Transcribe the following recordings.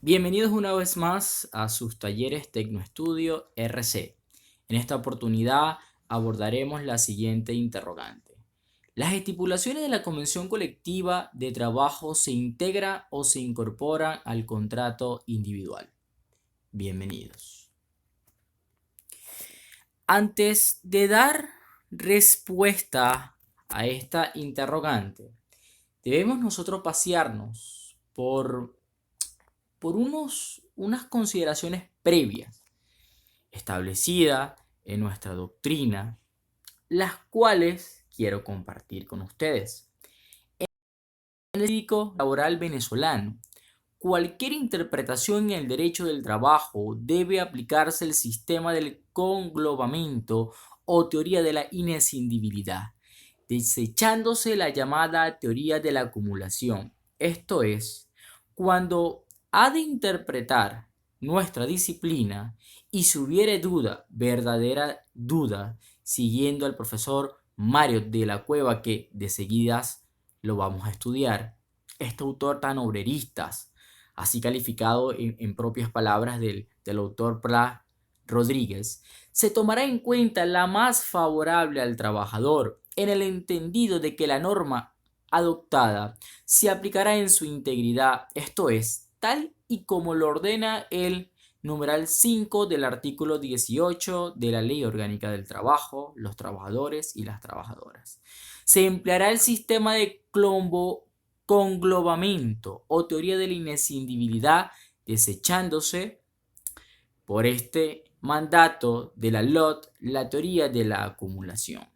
Bienvenidos una vez más a sus talleres Tecnoestudio RC. En esta oportunidad abordaremos la siguiente interrogante. ¿Las estipulaciones de la Convención Colectiva de Trabajo se integran o se incorporan al contrato individual? Bienvenidos. Antes de dar respuesta a esta interrogante, debemos nosotros pasearnos por unas consideraciones previas establecidas en nuestra doctrina, las cuales quiero compartir con ustedes. En el jurídico laboral venezolano, cualquier interpretación en el derecho del trabajo debe aplicarse el sistema del conglobamiento o teoría de la inescindibilidad, desechándose la llamada teoría de la acumulación. Esto es, cuando ha de interpretar nuestra disciplina y si hubiere duda, verdadera duda, siguiendo al profesor Mario de la Cueva, que de seguidas lo vamos a estudiar, este autor tan obrerista, así calificado en propias palabras del autor Pla Rodríguez, se tomará en cuenta la más favorable al trabajador, en el entendido de que la norma adoptada se aplicará en su integridad, esto es, tal y como lo ordena el numeral 5 del artículo 18 de la Ley Orgánica del Trabajo, los trabajadores y las trabajadoras. Se empleará el sistema de conglobamiento o teoría de la inescindibilidad, desechándose por este mandato de la LOT la teoría de la acumulación.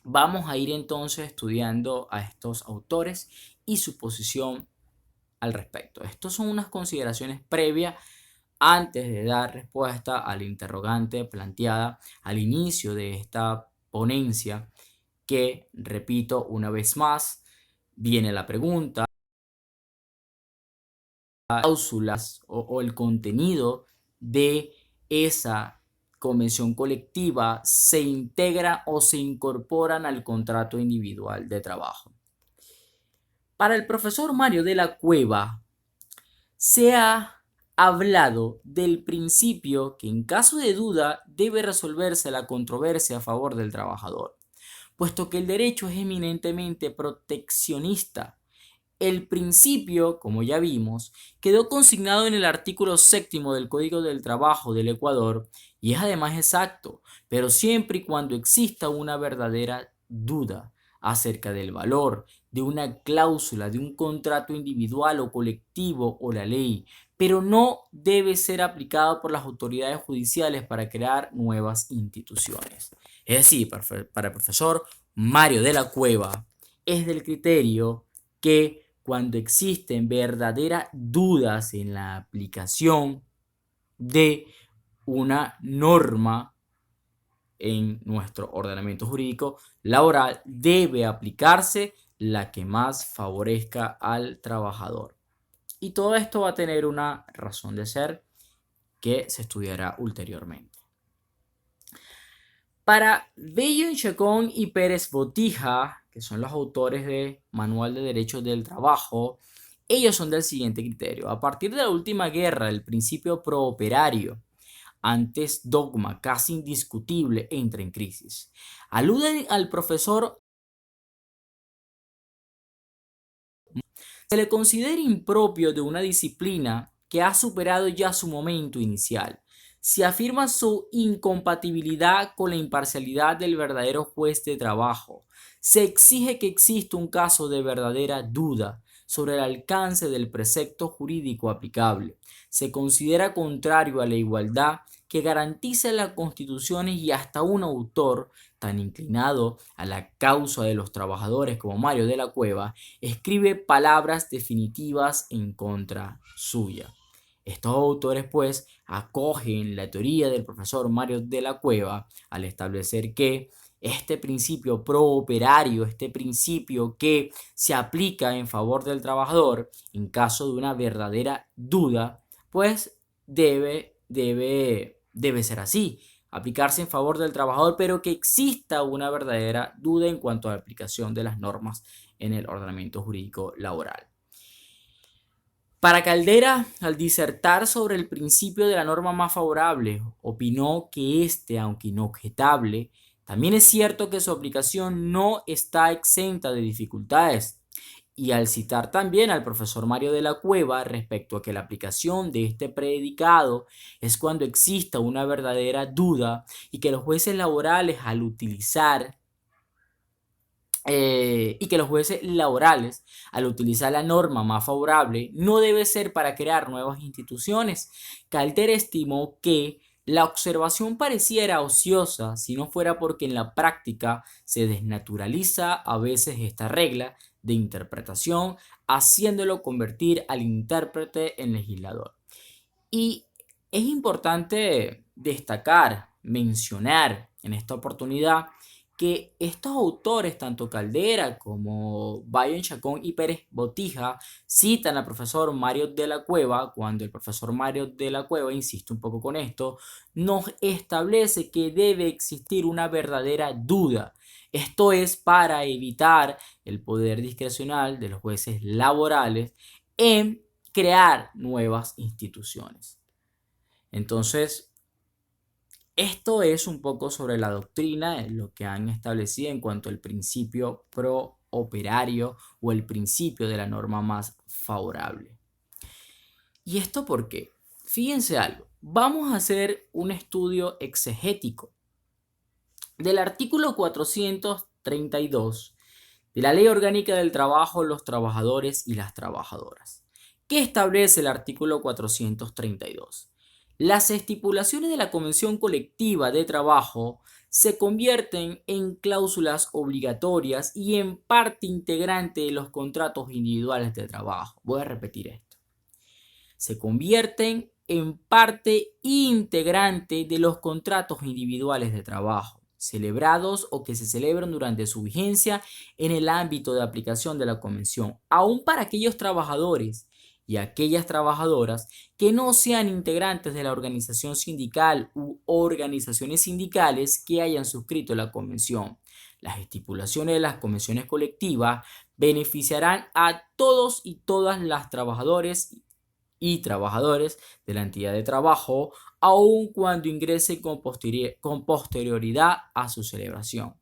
Vamos a ir entonces estudiando a estos autores y su posición al respecto. Estas son unas consideraciones previas antes de dar respuesta a la interrogante planteada al inicio de esta ponencia, que, repito una vez más, viene la pregunta, cláusulas o el contenido de esa convención colectiva se integra o se incorporan al contrato individual de trabajo. Para el profesor Mario de la Cueva, se ha hablado del principio que en caso de duda debe resolverse la controversia a favor del trabajador, puesto que el derecho es eminentemente proteccionista. El principio, como ya vimos, quedó consignado en el artículo 7º del Código del Trabajo del Ecuador y es además exacto, pero siempre y cuando exista una verdadera duda acerca del valor de una cláusula, de un contrato individual o colectivo o la ley, pero no debe ser aplicado por las autoridades judiciales para crear nuevas instituciones. Es decir, para el profesor Mario de la Cueva, es del criterio que cuando existen verdaderas dudas en la aplicación de una norma en nuestro ordenamiento jurídico laboral, debe aplicarse la que más favorezca al trabajador. Y todo esto va a tener una razón de ser que se estudiará ulteriormente. Para Bello, Chacón y Pérez Botija, que son los autores de Manual de Derechos del Trabajo, ellos son del siguiente criterio. A partir de la última guerra, el principio prooperario, antes dogma casi indiscutible, entra en crisis. Aluden al profesor. Se le considera impropio de una disciplina que ha superado ya su momento inicial. Se afirma su incompatibilidad con la imparcialidad del verdadero juez de trabajo. Se exige que exista un caso de verdadera duda sobre el alcance del precepto jurídico aplicable. Se considera contrario a la igualdad que garantiza las constituciones y hasta un autor tan inclinado a la causa de los trabajadores como Mario de la Cueva escribe palabras definitivas en contra suya. Estos autores pues acogen la teoría del profesor Mario de la Cueva al establecer que este principio prooperario, este principio que se aplica en favor del trabajador en caso de una verdadera duda, pues debe ser así, aplicarse en favor del trabajador, pero que exista una verdadera duda en cuanto a la aplicación de las normas en el ordenamiento jurídico laboral. Para Caldera, al disertar sobre el principio de la norma más favorable, opinó que aunque inobjetable, también es cierto que su aplicación no está exenta de dificultades. Y al citar también al profesor Mario de la Cueva respecto a que la aplicación de este predicado es cuando exista una verdadera duda y que los jueces laborales al utilizar la norma más favorable, no debe ser para crear nuevas instituciones. Calder estimó que la observación pareciera ociosa si no fuera porque en la práctica se desnaturaliza a veces esta regla de interpretación, haciéndolo convertir al intérprete en legislador. Y es importante destacar, mencionar en esta oportunidad que estos autores, tanto Caldera como Bayon Chacón y Pérez Botija, citan al profesor Mario de la Cueva, cuando el profesor Mario de la Cueva, insisto un poco con esto, nos establece que debe existir una verdadera duda. Esto es para evitar el poder discrecional de los jueces laborales en crear nuevas instituciones. Entonces, esto es un poco sobre la doctrina, lo que han establecido en cuanto al principio pro operario o el principio de la norma más favorable. ¿Y esto por qué? Fíjense algo, vamos a hacer un estudio exegético del artículo 432 de la Ley Orgánica del Trabajo, los trabajadores y las trabajadoras. ¿Qué establece el artículo 432? Las estipulaciones de la Convención Colectiva de Trabajo se convierten en cláusulas obligatorias y en parte integrante de los contratos individuales de trabajo. Voy a repetir esto. Se convierten en parte integrante de los contratos individuales de trabajo, celebrados o que se celebran durante su vigencia en el ámbito de aplicación de la Convención, aun para aquellos trabajadores y aquellas trabajadoras que no sean integrantes de la organización sindical u organizaciones sindicales que hayan suscrito la Convención. Las estipulaciones de las convenciones colectivas beneficiarán a todos y todas las trabajadores y trabajadores de la entidad de trabajo, aun cuando ingrese con posterioridad a su celebración.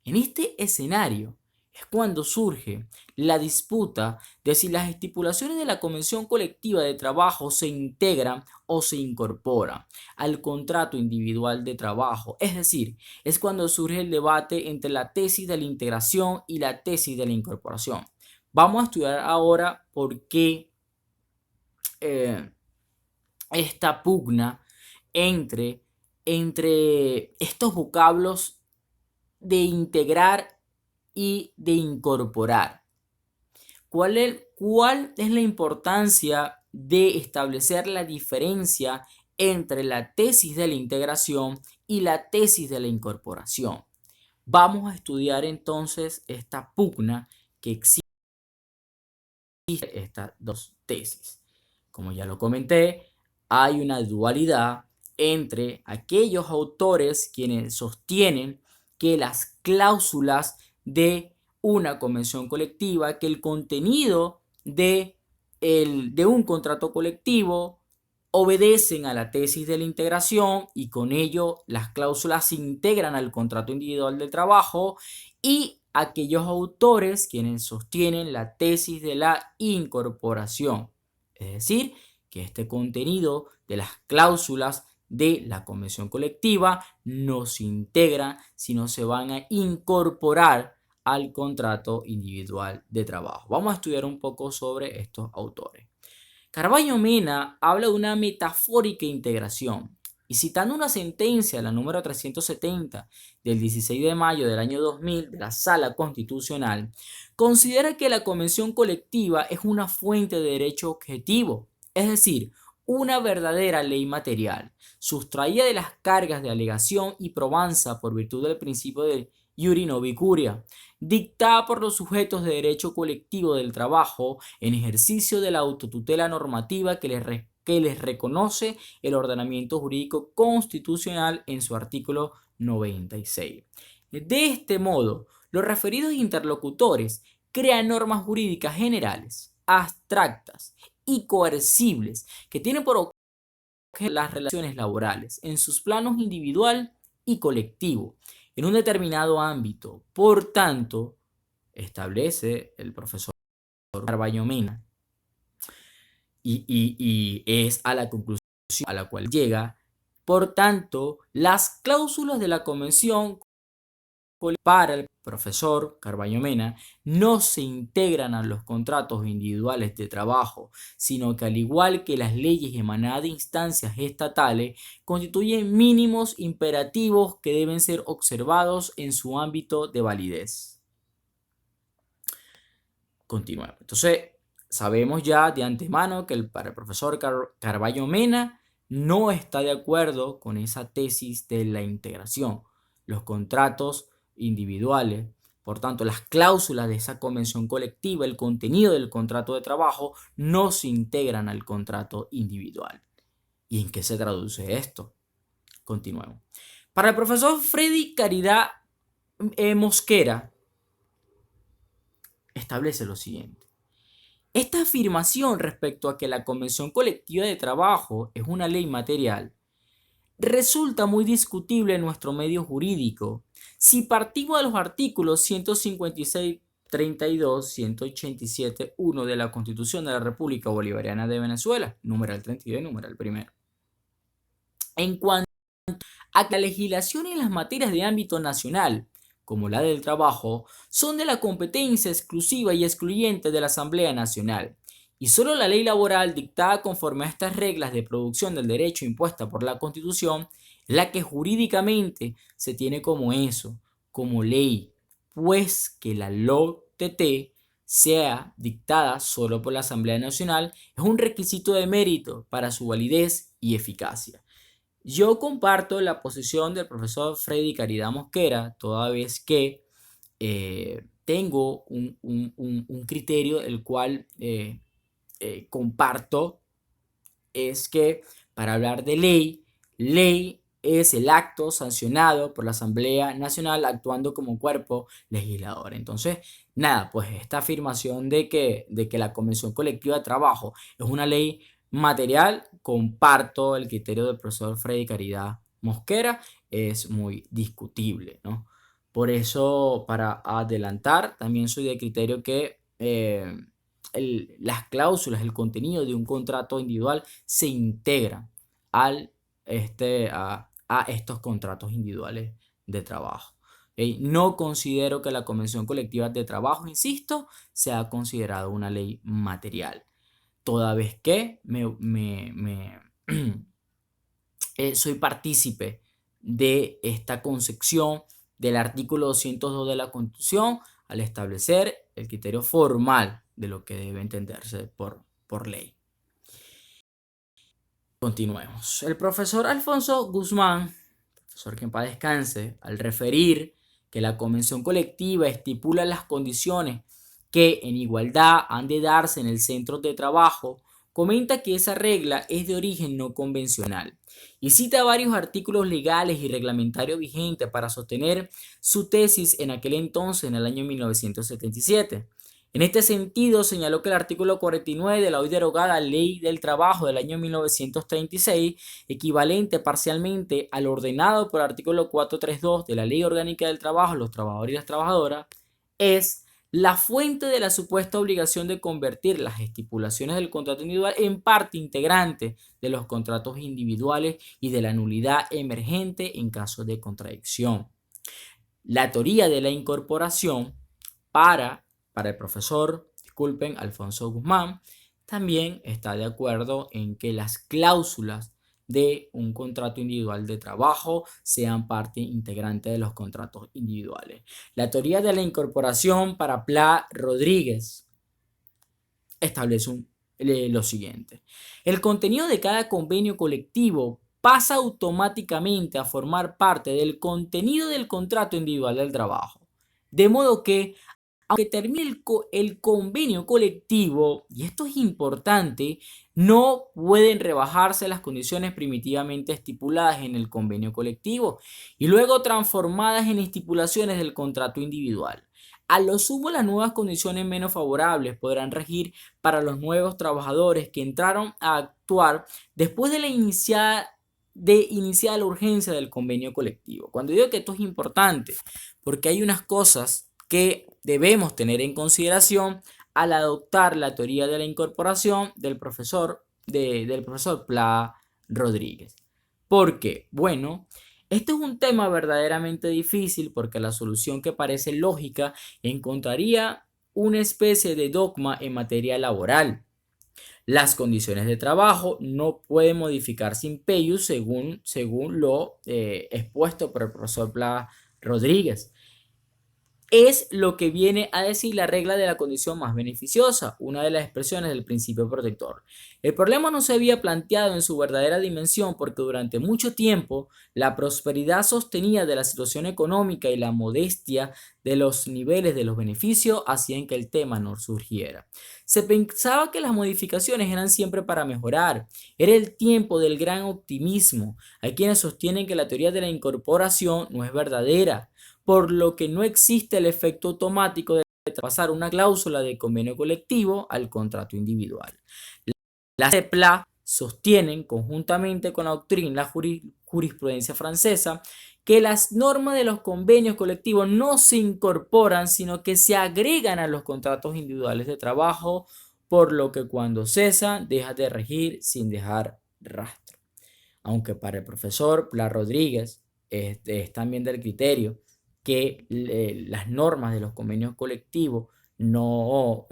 En este escenario es cuando surge la disputa de si las estipulaciones de la Convención Colectiva de Trabajo se integran o se incorporan al contrato individual de trabajo. Es decir, es cuando surge el debate entre la tesis de la integración y la tesis de la incorporación. Vamos a estudiar ahora por qué esta pugna entre estos vocablos de integrar y de incorporar. ¿Cuál es la importancia de establecer la diferencia entre la tesis de la integración y la tesis de la incorporación? Vamos a estudiar entonces esta pugna que existe entre estas dos tesis. Como ya lo comenté, hay una dualidad entre aquellos autores quienes sostienen que las cláusulas de una convención colectiva, que el contenido de un contrato colectivo obedecen a la tesis de la integración y con ello las cláusulas se integran al contrato individual de trabajo, y aquellos autores quienes sostienen la tesis de la incorporación, es decir, que este contenido de las cláusulas de la convención colectiva no se integra, sino se van a incorporar al contrato individual de trabajo. Vamos a estudiar un poco sobre estos autores. Carballo Mena habla de una metafórica integración y, citando una sentencia, la número 370 del 16 de mayo del año 2000 de la Sala Constitucional, considera que la convención colectiva es una fuente de derecho objetivo, es decir, una verdadera ley material, sustraída de las cargas de alegación y probanza por virtud del principio de iuri novi curia, dictada por los sujetos de derecho colectivo del trabajo en ejercicio de la autotutela normativa que les reconoce el ordenamiento jurídico constitucional en su artículo 96. De este modo, los referidos interlocutores crean normas jurídicas generales, abstractas y coercibles que tienen por objeto las relaciones laborales en sus planos individual y colectivo en un determinado ámbito. Por tanto, establece el profesor Carballo Mena y es a la conclusión a la cual llega. Por tanto, las cláusulas de la convención para el profesor Carballo Mena no se integran a los contratos individuales de trabajo, sino que al igual que las leyes emanadas de instancias estatales, constituyen mínimos imperativos que deben ser observados en su ámbito de validez. Continuemos. Entonces, sabemos ya de antemano que para el profesor Carballo Mena no está de acuerdo con esa tesis de la integración. Los contratos individuales, por tanto, las cláusulas de esa convención colectiva, el contenido del contrato de trabajo, no se integran al contrato individual. ¿Y en qué se traduce esto? Continuemos. Para el profesor Freddy Caridad Mosquera, establece lo siguiente. Esta afirmación respecto a que la convención colectiva de trabajo es una ley material resulta muy discutible en nuestro medio jurídico. Si partimos de los artículos 156, 32, 187, 1 de la Constitución de la República Bolivariana de Venezuela, numeral 32, numeral primero. En cuanto a que la legislación en las materias de ámbito nacional, como la del trabajo, son de la competencia exclusiva y excluyente de la Asamblea Nacional, y solo la ley laboral dictada conforme a estas reglas de producción del derecho impuesta por la Constitución es la que jurídicamente se tiene como eso, como ley, pues que la LOTT sea dictada solo por la Asamblea Nacional es un requisito de mérito para su validez y eficacia. Yo comparto la posición del profesor Freddy Caridad Mosquera, toda vez que tengo un criterio el cual comparto, es que para hablar de ley es el acto sancionado por la Asamblea Nacional actuando como cuerpo legislador. Entonces, nada, pues esta afirmación de que la Convención Colectiva de Trabajo es una ley material, comparto el criterio del profesor Freddy Caridad Mosquera, es muy discutible, ¿no? Por eso, para adelantar, también soy de criterio que las cláusulas, el contenido de un contrato individual se integra a estos contratos individuales de trabajo. ¿Okay? No considero que la Convención Colectiva de Trabajo, insisto, sea considerada una ley material, toda vez que soy partícipe de esta concepción del artículo 202 de la Constitución al establecer el criterio formal de lo que debe entenderse por ley. Continuemos. El profesor Alfonso Guzmán, profesor que en paz descanse, al referir que la convención colectiva estipula las condiciones que en igualdad han de darse en el centro de trabajo, comenta que esa regla es de origen no convencional y cita varios artículos legales y reglamentarios vigentes para sostener su tesis en aquel entonces, en el año 1977. En este sentido, señaló que el artículo 49 de la hoy derogada Ley del Trabajo del año 1936, equivalente parcialmente al ordenado por el artículo 432 de la Ley Orgánica del Trabajo de los Trabajadores y las Trabajadoras, es la fuente de la supuesta obligación de convertir las estipulaciones del contrato individual en parte integrante de los contratos individuales y de la nulidad emergente en caso de contradicción. La teoría de la incorporación para el profesor, Alfonso Guzmán, también está de acuerdo en que las cláusulas de un contrato individual de trabajo sean parte integrante de los contratos individuales. La teoría de la incorporación para Pla Rodríguez establece lo siguiente. El contenido de cada convenio colectivo pasa automáticamente a formar parte del contenido del contrato individual del trabajo. De modo que, aunque termine el convenio colectivo, y esto es importante, no pueden rebajarse las condiciones primitivamente estipuladas en el convenio colectivo y luego transformadas en estipulaciones del contrato individual. A lo sumo, las nuevas condiciones menos favorables podrán regir para los nuevos trabajadores que entraron a actuar después de iniciada la urgencia del convenio colectivo. Cuando digo que esto es importante, porque hay unas cosas que debemos tener en consideración al adoptar la teoría de la incorporación del profesor Pla Rodríguez. ¿Por qué? Bueno, este es un tema verdaderamente difícil porque la solución que parece lógica encontraría una especie de dogma en materia laboral. Las condiciones de trabajo no pueden modificarse in peius según lo expuesto por el profesor Pla Rodríguez. Es lo que viene a decir la regla de la condición más beneficiosa, una de las expresiones del principio protector. El problema no se había planteado en su verdadera dimensión porque durante mucho tiempo la prosperidad sostenida de la situación económica y la modestia de los niveles de los beneficios hacían que el tema no surgiera. Se pensaba que las modificaciones eran siempre para mejorar. Era el tiempo del gran optimismo. Hay quienes sostienen que la teoría de la incorporación no es verdadera, por lo que no existe el efecto automático de pasar una cláusula de convenio colectivo al contrato individual. Las CEPLA sostienen, conjuntamente con la doctrina y la jurisprudencia francesa, que las normas de los convenios colectivos no se incorporan, sino que se agregan a los contratos individuales de trabajo, por lo que cuando cesan, deja de regir sin dejar rastro. Aunque para el profesor Pla Rodríguez es también del criterio que las normas de los convenios colectivos no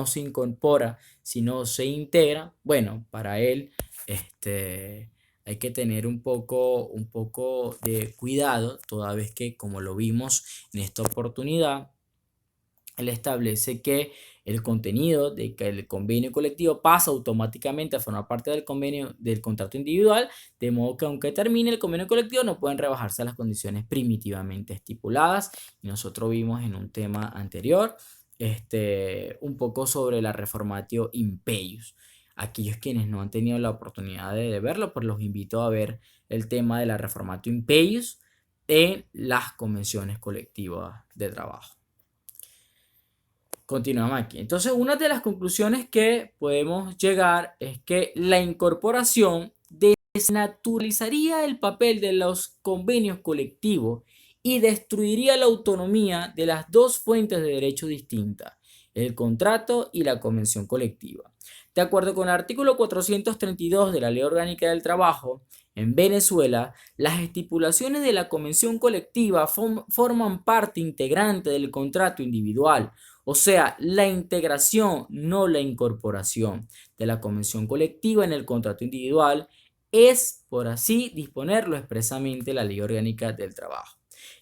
se incorpora, sino se integra. Bueno, para él hay que tener un poco de cuidado, toda vez que, como lo vimos en esta oportunidad, él establece que el contenido de que el convenio colectivo pasa automáticamente a formar parte del convenio del contrato individual, de modo que aunque termine el convenio colectivo no pueden rebajarse las condiciones primitivamente estipuladas. Y nosotros vimos en un tema anterior un poco sobre la reformatio in peius. Aquellos quienes no han tenido la oportunidad de verlo, pues los invito a ver el tema de la reformatio in peius en las convenciones colectivas de trabajo. Continuamos aquí. Entonces, una de las conclusiones que podemos llegar es que la incorporación desnaturalizaría el papel de los convenios colectivos y destruiría la autonomía de las dos fuentes de derecho distintas, el contrato y la convención colectiva. De acuerdo con el artículo 432 de la Ley Orgánica del Trabajo, en Venezuela, las estipulaciones de la convención colectiva forman parte integrante del contrato individual. O sea, la integración, no la incorporación de la convención colectiva en el contrato individual es, por así disponerlo expresamente, la Ley Orgánica del Trabajo.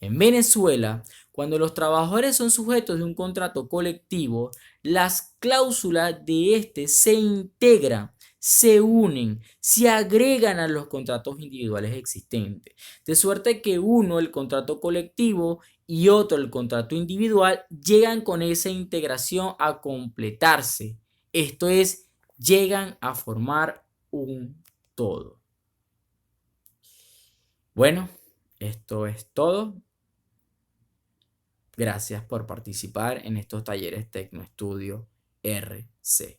En Venezuela, cuando los trabajadores son sujetos de un contrato colectivo, las cláusulas de este se integran, se unen, se agregan a los contratos individuales existentes, de suerte que uno, el contrato colectivo, y otro, el contrato individual, llegan con esa integración a completarse. Esto es, llegan a formar un todo. Bueno, esto es todo. Gracias por participar en estos talleres Tecnoestudio RC.